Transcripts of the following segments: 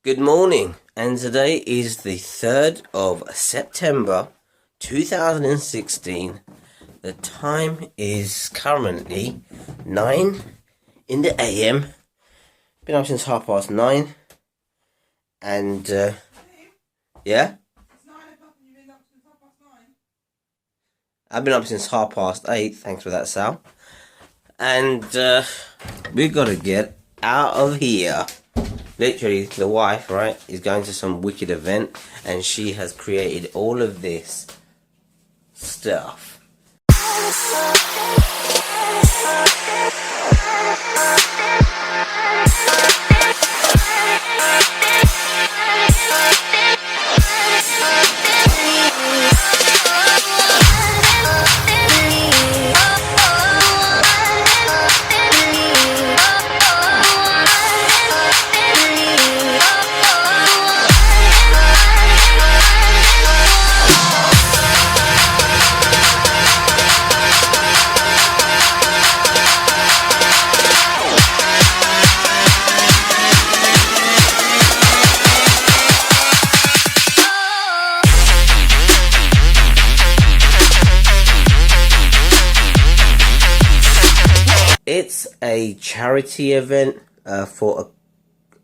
Good morning, and today is the 3rd of September 2016. The time is currently 9 in the AM. Been up since 9:30, and yeah? It's 9 o'clock and you've been up since 9:30. I've been up since 8:30, thanks for that, Sal. And we gotta get out of here. Literally, the wife, right, is going to some wicked event, and she has created all of this stuff. It's a charity event for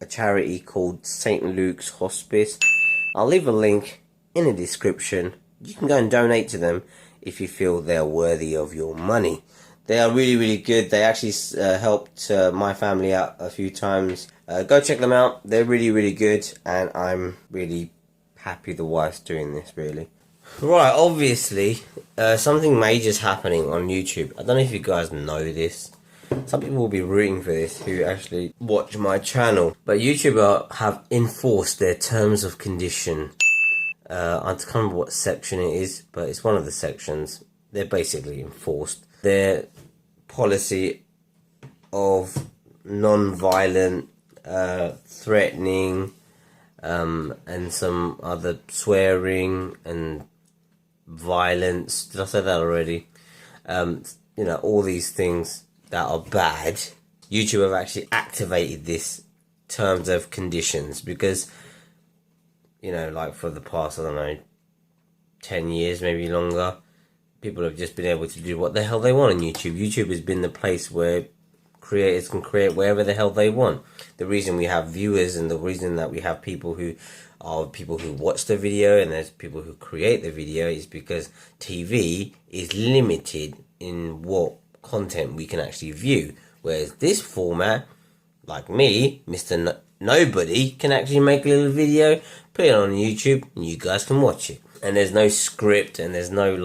a charity called St. Luke's Hospice. I'll leave a link in the description. You can go and donate to them if you feel they're worthy of your money. They are really, really good. They actually helped my family out a few times. Go check them out. They're really, really good, and I'm really happy the wife's doing this, really. Right, obviously, something major's happening on YouTube. I don't know if you guys know this. Some people will be rooting for this who actually watch my channel. But YouTube have enforced their terms of condition. I can't remember what section it is, but it's one of the sections. They're basically enforced their policy of non-violent, threatening, and some other swearing and violence. Did I say that already? All these things that are bad. YouTube have actually activated this terms of conditions because, like for the past, 10 years, maybe longer, people have just been able to do what the hell they want on YouTube. YouTube has been the place where creators can create wherever the hell they want. The reason we have viewers and the reason that we have people who watch the video and there's people who create the video is because TV is limited in what content we can actually view, whereas this format, like me, Mr. Nobody, can actually make a little video, put it on YouTube, and you guys can watch it. And there's no script, and there's no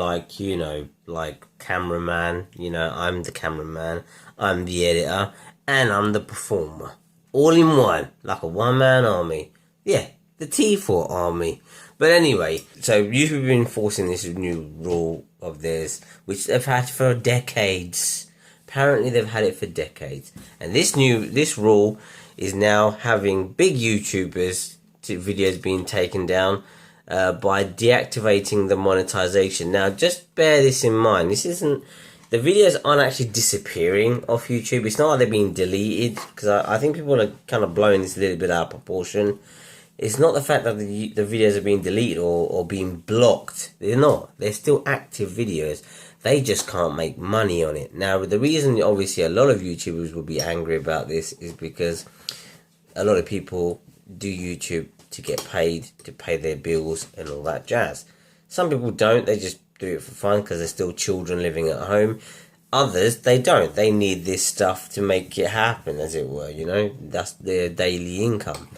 cameraman. I'm the cameraman, I'm the editor, and I'm the performer, all in one, like a one-man army. Yeah, the T4 army. But anyway, so YouTube have been enforcing this new rule of theirs, which they've had for decades. Apparently they've had it for decades. And this rule is now having big YouTubers videos being taken down by deactivating the monetization. Now just bear this in mind. The videos aren't actually disappearing off YouTube. It's not like they're being deleted, because I think people are kind of blowing this a little bit out of proportion. It's not the fact that the videos are being deleted or being blocked. They're not. They're still active videos. They just can't make money on it. Now, the reason, obviously, a lot of YouTubers will be angry about this is because a lot of people do YouTube to get paid, to pay their bills and all that jazz. Some people don't. They just do it for fun because they're still children living at home. Others, they don't. They need this stuff to make it happen, as it were, That's their daily income.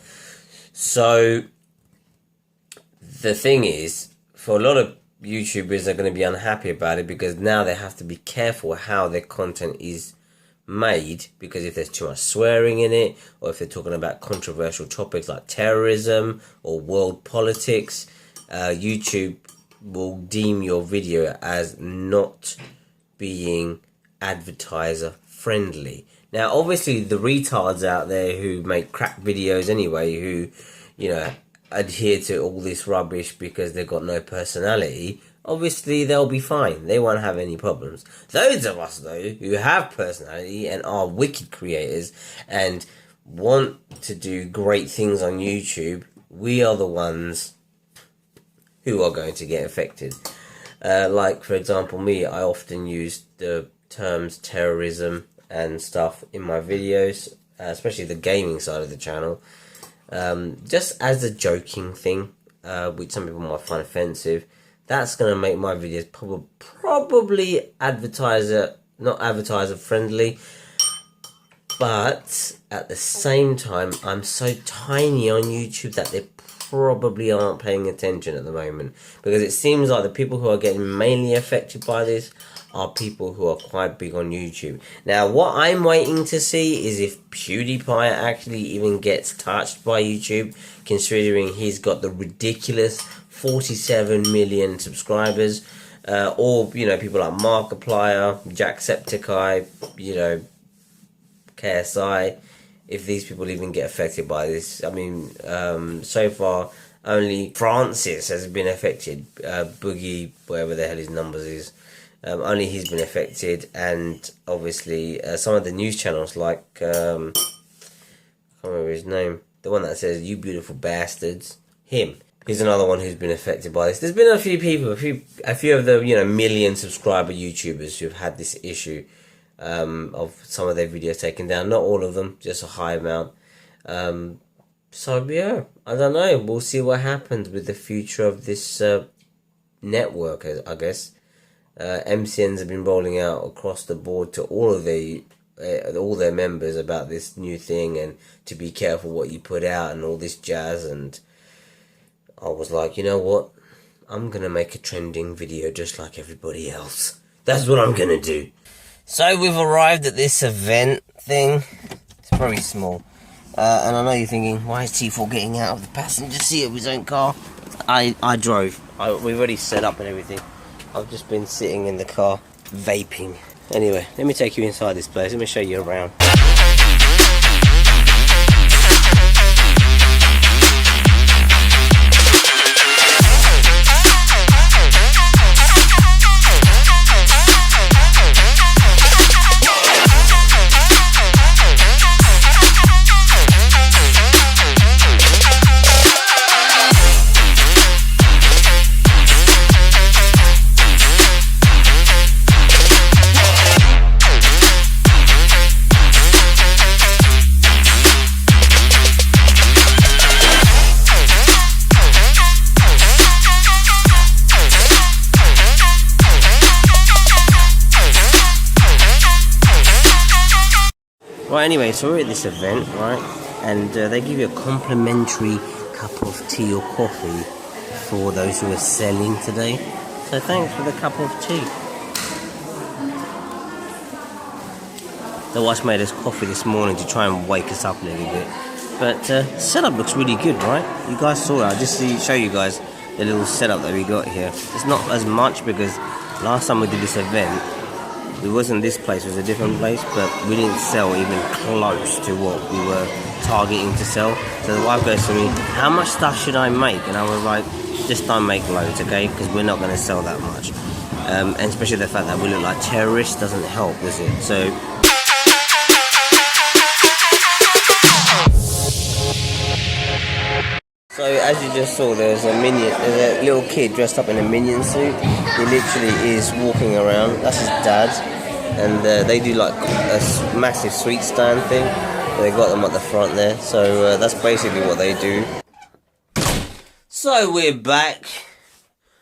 So, the thing is, for a lot of YouTubers are going to be unhappy about it because now they have to be careful how their content is made, because if there's too much swearing in it, or if they're talking about controversial topics like terrorism or world politics, YouTube will deem your video as not being advertiser friendly. Now, obviously, the retards out there who make crap videos anyway, who, adhere to all this rubbish because they've got no personality, obviously they'll be fine. They won't have any problems. Those of us, though, who have personality and are wicked creators and want to do great things on YouTube, we are the ones who are going to get affected. Like, for example, me, I often use the terms terrorism and stuff in my videos, especially the gaming side of the channel, just as a joking thing, which some people might find offensive. That's going to make my videos probably not advertiser friendly, but at the same time, I'm so tiny on YouTube that they probably aren't paying attention at the moment, because it seems like the people who are getting mainly affected by this are people who are quite big on YouTube. Now, what I'm waiting to see is if PewDiePie actually even gets touched by YouTube, considering he's got the ridiculous 47 million subscribers, or, you know, people like Markiplier, Jacksepticeye, you know, KSI, if these people even get affected by this. I mean, so far, only Francis has been affected, Boogie, whatever the hell his numbers is, only he's been affected, and obviously some of the news channels like, I can't remember his name, the one that says, "You beautiful bastards," him. He's another one who's been affected by this. There's been a few people, a few of the, you know, million subscriber YouTubers who've had this issue, of some of their videos taken down. Not all of them, just a high amount. So yeah, I don't know. We'll see what happens with the future of this network, I guess. MCNs have been rolling out across the board to all of all their members about this new thing, and to be careful what you put out and all this jazz. And I was like, you know what? I'm gonna make a trending video just like everybody else. That's what I'm gonna do. So we've arrived at this event thing. It's very small. And I know you're thinking, why is T4 getting out of the passenger seat of his own car? I drove. We've already set up and everything. I've just been sitting in the car, vaping. Anyway, let me take you inside this place. Let me show you around. Right, anyway, so we're at this event, right, and they give you a complimentary cup of tea or coffee for those who are selling today. So thanks for the cup of tea. The wife made us coffee this morning to try and wake us up a little bit. But setup looks really good, right? You guys saw it. I'll just show you guys the little setup that we got here. It's not as much because last time we did this event, it wasn't this place, it was a different place, but we didn't sell even close to what we were targeting to sell. So the wife goes to me, how much stuff should I make? And I was like, just don't make loads, okay? Because we're not going to sell that much. And especially the fact that we look like terrorists doesn't help, does it? So as you just saw, there's a little kid dressed up in a minion suit. He literally is walking around. That's his dad, and they do like a massive sweet stand thing. They got them at the front there. So that's basically what they do. So we're back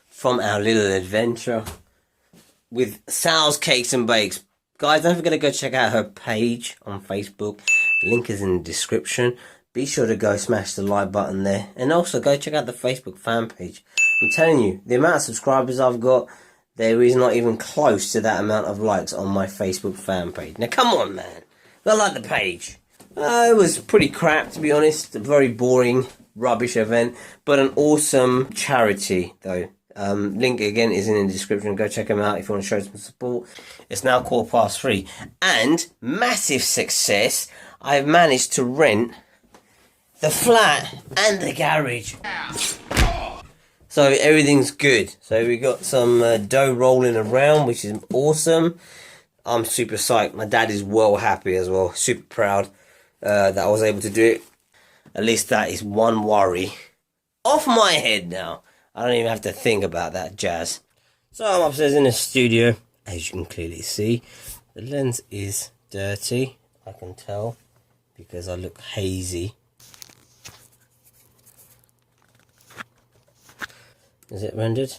from our little adventure with Sal's Cakes and Bakes. Guys, don't forget to go check out her page on Facebook. Link is in the description. Be sure to go smash the like button there. And also go check out the Facebook fan page. I'm telling you, the amount of subscribers I've got, there is not even close to that amount of likes on my Facebook fan page. Now come on, man. I like the page. It was pretty crap, to be honest. A very boring, rubbish event. But an awesome charity, though. Link again is in the description. Go check them out if you want to show some support. It's now 3:15. And massive success. I've managed to rent the flat and the garage. So everything's good. So we got some dough rolling around, which is awesome. I'm super psyched. My dad is well happy as well. Super proud. that I was able to do it. At least that is one worry off my head now. I don't even have to think about that jazz. So I'm upstairs in the studio. As you can clearly see, the lens is dirty. I can tell because I look hazy. Is it rendered?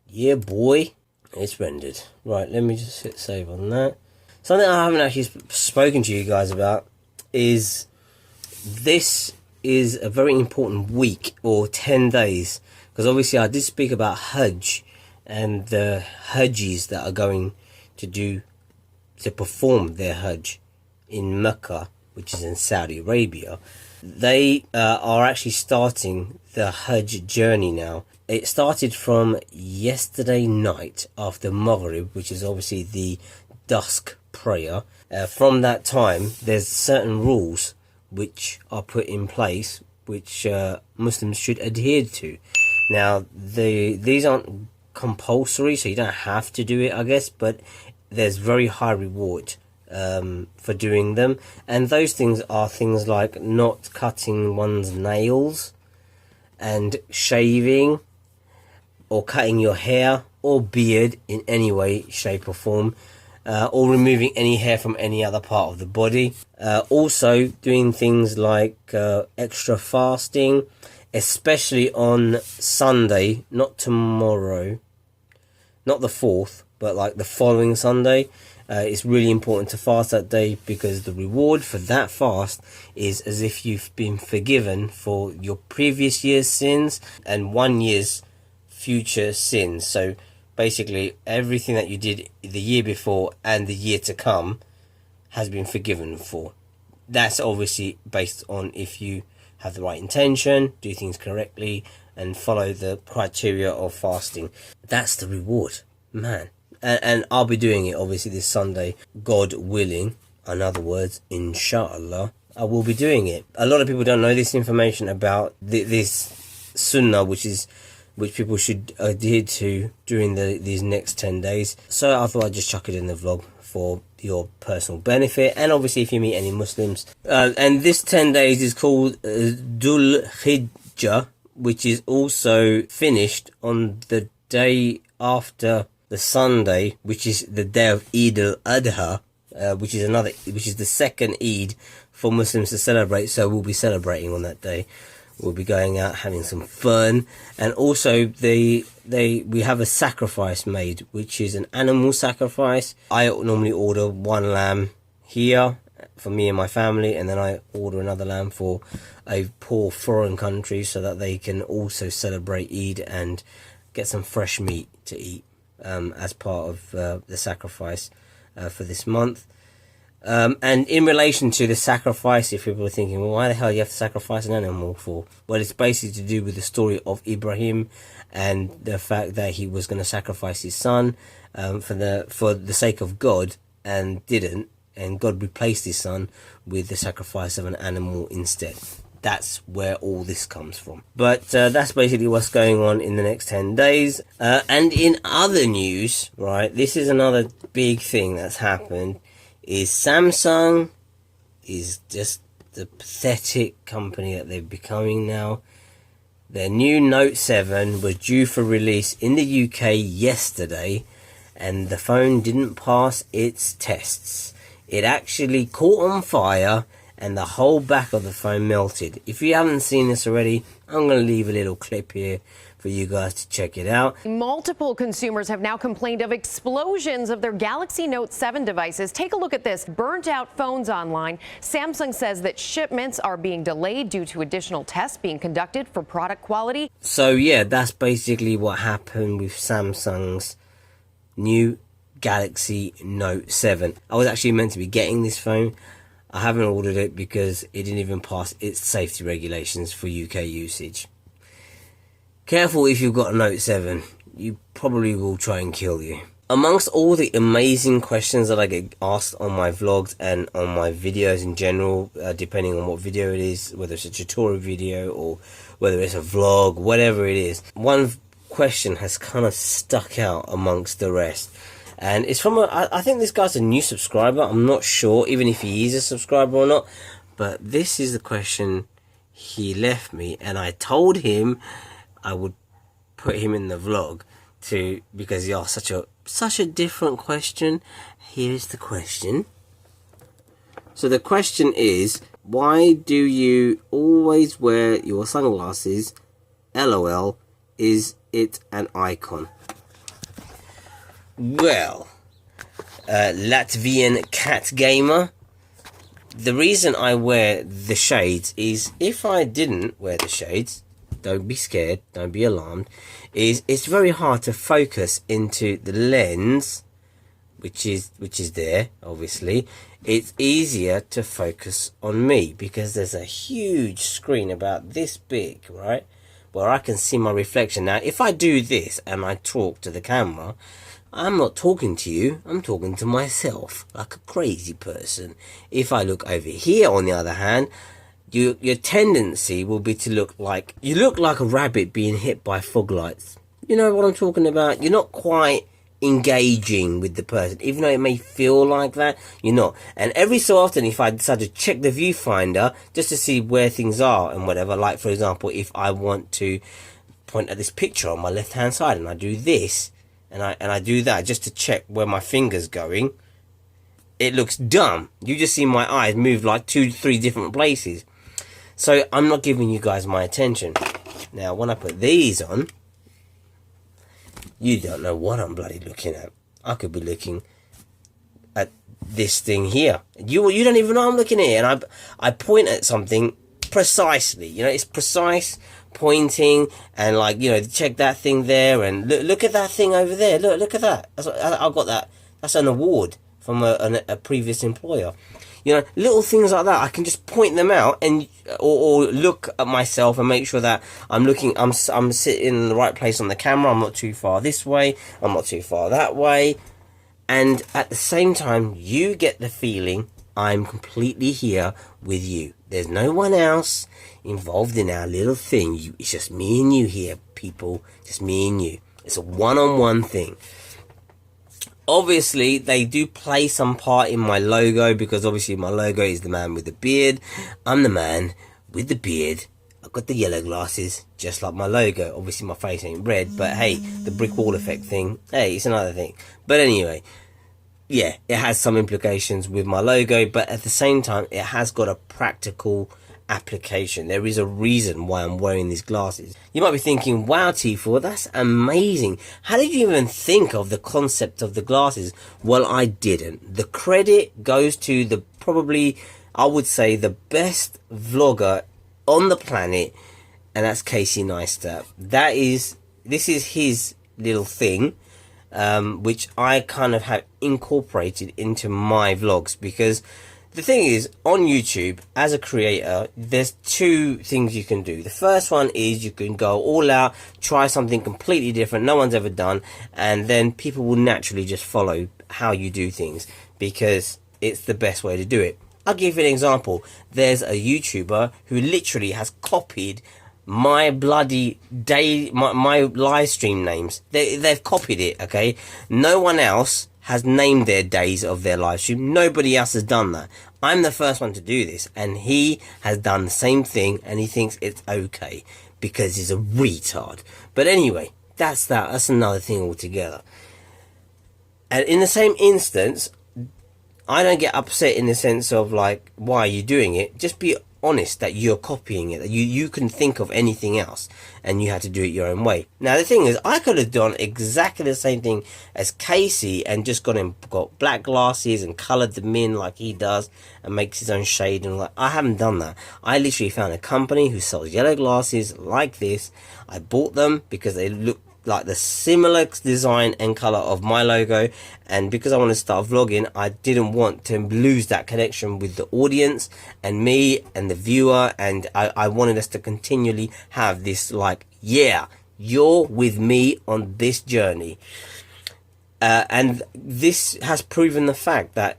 Yeah, boy. It's rendered. Right, let me just hit save on that. Something I haven't actually spoken to you guys about is this is a very important week or 10 days. Because obviously I did speak about Hajj and the Hajjis that are going to perform their Hajj in Mecca, which is in Saudi Arabia. They are actually starting the Hajj journey now. It started from yesterday night after Maghrib, which is obviously the dusk prayer. From that time, there's certain rules which are put in place which Muslims should adhere to. Now, these aren't compulsory, so you don't have to do it, I guess, but there's very high reward for doing them. And those things are things like not cutting one's nails and shaving or cutting your hair or beard in any way, shape or form, or removing any hair from any other part of the body. Also doing things like extra fasting, especially on Sunday, not tomorrow, not the 4th, but like the following Sunday. It's really important to fast that day because the reward for that fast is as if you've been forgiven for your previous year's sins and 1 year's future sins. So basically everything that you did the year before and the year to come has been forgiven for. That's obviously based on if you have the right intention, do things correctly, and follow the criteria of fasting. That's the reward, man. And I'll be doing it obviously this Sunday, God willing. In other words, inshallah, I will be doing it. A lot of people don't know this information about this sunnah, which people should adhere to during these next 10 days. So I thought I'd just chuck it in the vlog for your personal benefit, and obviously if you meet any Muslims. And this 10 days is called Dhul Hijjah, which is also finished on the day after the Sunday, which is the day of Eid al-Adha, which is the second Eid for Muslims to celebrate. So we'll be celebrating on that day. We'll be going out having some fun, and also we have a sacrifice made, which is an animal sacrifice. I normally order one lamb here for me and my family, and then I order another lamb for a poor foreign country so that they can also celebrate Eid and get some fresh meat to eat as part of the sacrifice for this month. And in relation to the sacrifice, if people are thinking, well, why the hell do you have to sacrifice an animal for? Well, it's basically to do with the story of Ibrahim and the fact that he was going to sacrifice his son for the sake of God, and didn't, and God replaced his son with the sacrifice of an animal instead. That's where all this comes from. But that's basically what's going on in the next 10 days. And in other news, right, this is another big thing that's happened, is Samsung is just the pathetic company that they're becoming now. Their new Note 7 was due for release in the UK yesterday, and the phone didn't pass its tests. It actually caught on fire and the whole back of the phone melted. If you haven't seen this already, I'm going to leave a little clip here for you guys to check it out. Multiple consumers have now complained of explosions of their Galaxy Note 7 devices. Take a look at this. Burnt out phones online. Samsung says that shipments are being delayed due to additional tests being conducted for product quality. So yeah, that's basically what happened with Samsung's new Galaxy Note 7. I was actually meant to be getting this phone. I haven't ordered it because it didn't even pass its safety regulations for UK usage. Careful if you've got a Note 7, you probably will try and kill you. Amongst all the amazing questions that I get asked on my vlogs and on my videos in general, depending on what video it is, whether it's a tutorial video or whether it's a vlog, whatever it is, one question has kind of stuck out amongst the rest. And it's from I think this guy's a new subscriber. I'm not sure even if he is a subscriber or not. But this is the question he left me, and I told him I would put him in the vlog because he asked such a different question. Here's the question. So the question is, why do you always wear your sunglasses? LOL, is it an icon? Well, Latvian cat gamer, the reason I wear the shades is, if I didn't wear the shades, don't be scared, don't be alarmed, is it's very hard to focus into the lens, which is there, obviously. It's easier to focus on me because there's a huge screen about this big, right, where I can see my reflection. Now, if I do this and I talk to the camera, I'm not talking to you, I'm talking to myself, like a crazy person. If I look over here, on the other hand, your tendency will be to look like a rabbit being hit by fog lights. You know what I'm talking about? You're not quite engaging with the person, even though it may feel like that, you're not. And every so often, if I decide to check the viewfinder just to see where things are and whatever, like for example, if I want to point at this picture on my left hand side and I do this, and I do that just to check where my finger's going, it looks dumb. You just see my eyes move like 2-3 different places. So I'm not giving you guys my attention. Now, when I put these on, you don't know what I'm bloody looking at. I could be looking at this thing here. You don't even know I'm looking at it. And I point at something precisely. You know, it's precise pointing, and like, you know, check that thing there, and look at that thing over there. Look at that. I got that. That's an award from a previous employer. You know, little things like that. I can just point them out and or look at myself and make sure that I'm sitting in the right place on the camera. I'm not too far this way. I'm not too far that way. And at the same time, you get the feeling I'm completely here with you. There's no one else involved in our little thing. It's just me and you here, people. Just me and you. It's a one-on-one thing. Obviously, they do play some part in my logo, because obviously my logo is the man with the beard. I'm the man with the beard. I've got the yellow glasses, just like my logo. Obviously, my face ain't red, but hey, the brick wall effect thing, hey, it's another thing. But anyway, yeah, it has some implications with my logo, but at the same time, it has got a practical application. There is a reason why I'm wearing these glasses. You might be thinking, wow, T4, that's amazing. How did you even think of the concept of the glasses? Well, I didn't. The credit goes to the probably, I would say, the best vlogger on the planet, and that's Casey Neistat. This is his little thing, which I kind of have incorporated into my vlogs, because the thing is, on YouTube, as a creator, there's two things you can do. The first one is you can go all out, try something completely different, no one's ever done, and then people will naturally just follow how you do things, because it's the best way to do it. I'll give you an example. There's a YouTuber who literally has copied my bloody day, my live stream names. They've copied it, okay? No one else has named their days of their live stream. Nobody else has done that. I'm the first one to do this, and he has done the same thing, and he thinks it's okay because he's a retard. But anyway, that's another thing altogether. And in the same instance, I don't get upset in the sense of like, why are you doing it? Just be honest that you're copying it, that you can think of anything else and you had to do it your own way. Now the thing is, I could have done exactly the same thing as Casey and just got black glasses and coloured them in like he does and makes his own shade, and like, I haven't done that. I literally found a company who sells yellow glasses like this. I bought them because they look like the similar design and color of my logo, and because I want to start vlogging, I didn't want to lose that connection with the audience and me and the viewer, and I wanted us to continually have this like, yeah, you're with me on this journey. And this has proven the fact that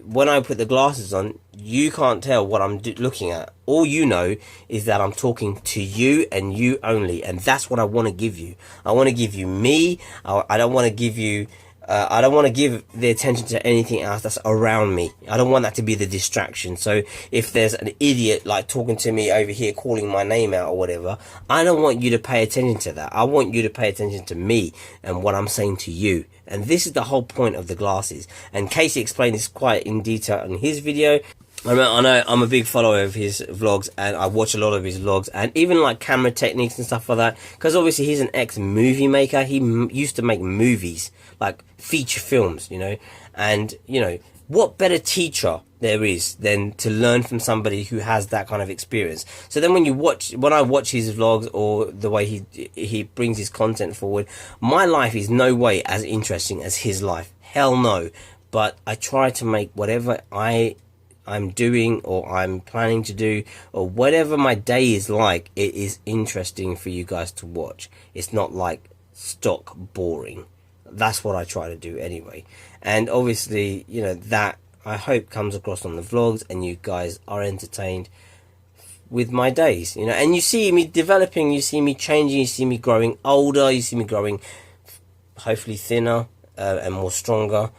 when I put the glasses on, you can't tell what I'm looking at. All you know is that I'm talking to you and you only, and that's what I want to give you. I want to give you me. I don't want to give you I don't want to give the attention to anything else that's around me. I don't want that to be the distraction. So if there's an idiot like talking to me over here, calling my name out or whatever, I don't want you to pay attention to that. I want you to pay attention to me and what I'm saying to you. And this is the whole point of the glasses. And Casey explained this quite in detail in his video. I know I'm a big follower of his vlogs, and I watch a lot of his vlogs, and even like camera techniques and stuff like that, because obviously he's an ex-movie maker. He used to make movies, like feature films, you know, and, you know, what better teacher there is than to learn from somebody who has that kind of experience. So then when I watch his vlogs or the way he brings his content forward, my life is no way as interesting as his life. Hell no. But I try to make whatever I'm doing or I'm planning to do or whatever my day is like, it is interesting for you guys to watch. It's not like stock boring. That's what I try to do anyway. And obviously, you know, that I hope comes across on the vlogs and you guys are entertained with my days, you know, and you see me developing, you see me changing, you see me growing older, you see me growing hopefully thinner and more stronger.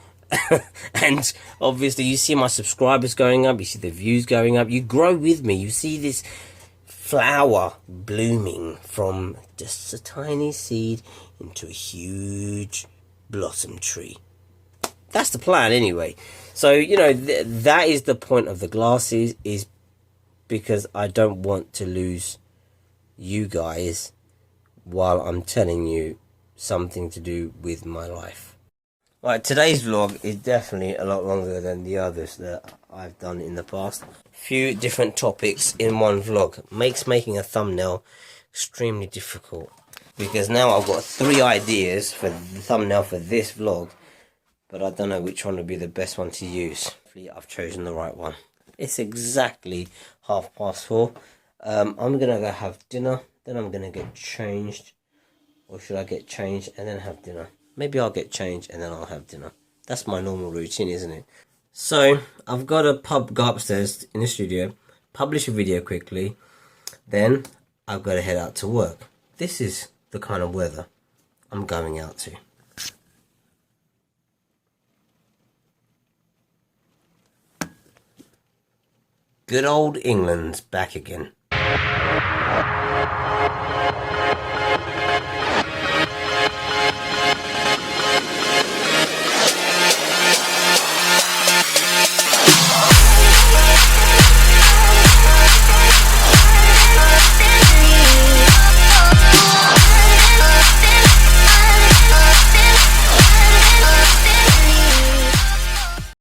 And obviously you see my subscribers going up, you see the views going up, you grow with me, you see this flower blooming from just a tiny seed into a huge blossom tree. That's the plan anyway. So, you know, that is the point of the glasses, is because I don't want to lose you guys while I'm telling you something to do with my life. Right, today's vlog is definitely a lot longer than the others that I've done in the past. Few different topics in one vlog makes making a thumbnail extremely difficult, because now I've got 3 ideas for the thumbnail for this vlog, but I don't know which one would be the best one to use. Hopefully I've chosen the right one. It's exactly 4:30. I'm gonna go have dinner, then I'm gonna get changed. Or should I get changed and then have dinner? Maybe I'll get changed and then I'll have dinner. That's my normal routine, isn't it? So, I've got to go upstairs in the studio, publish a video quickly, then I've got to head out to work. This is the kind of weather I'm going out to. Good old England's back again.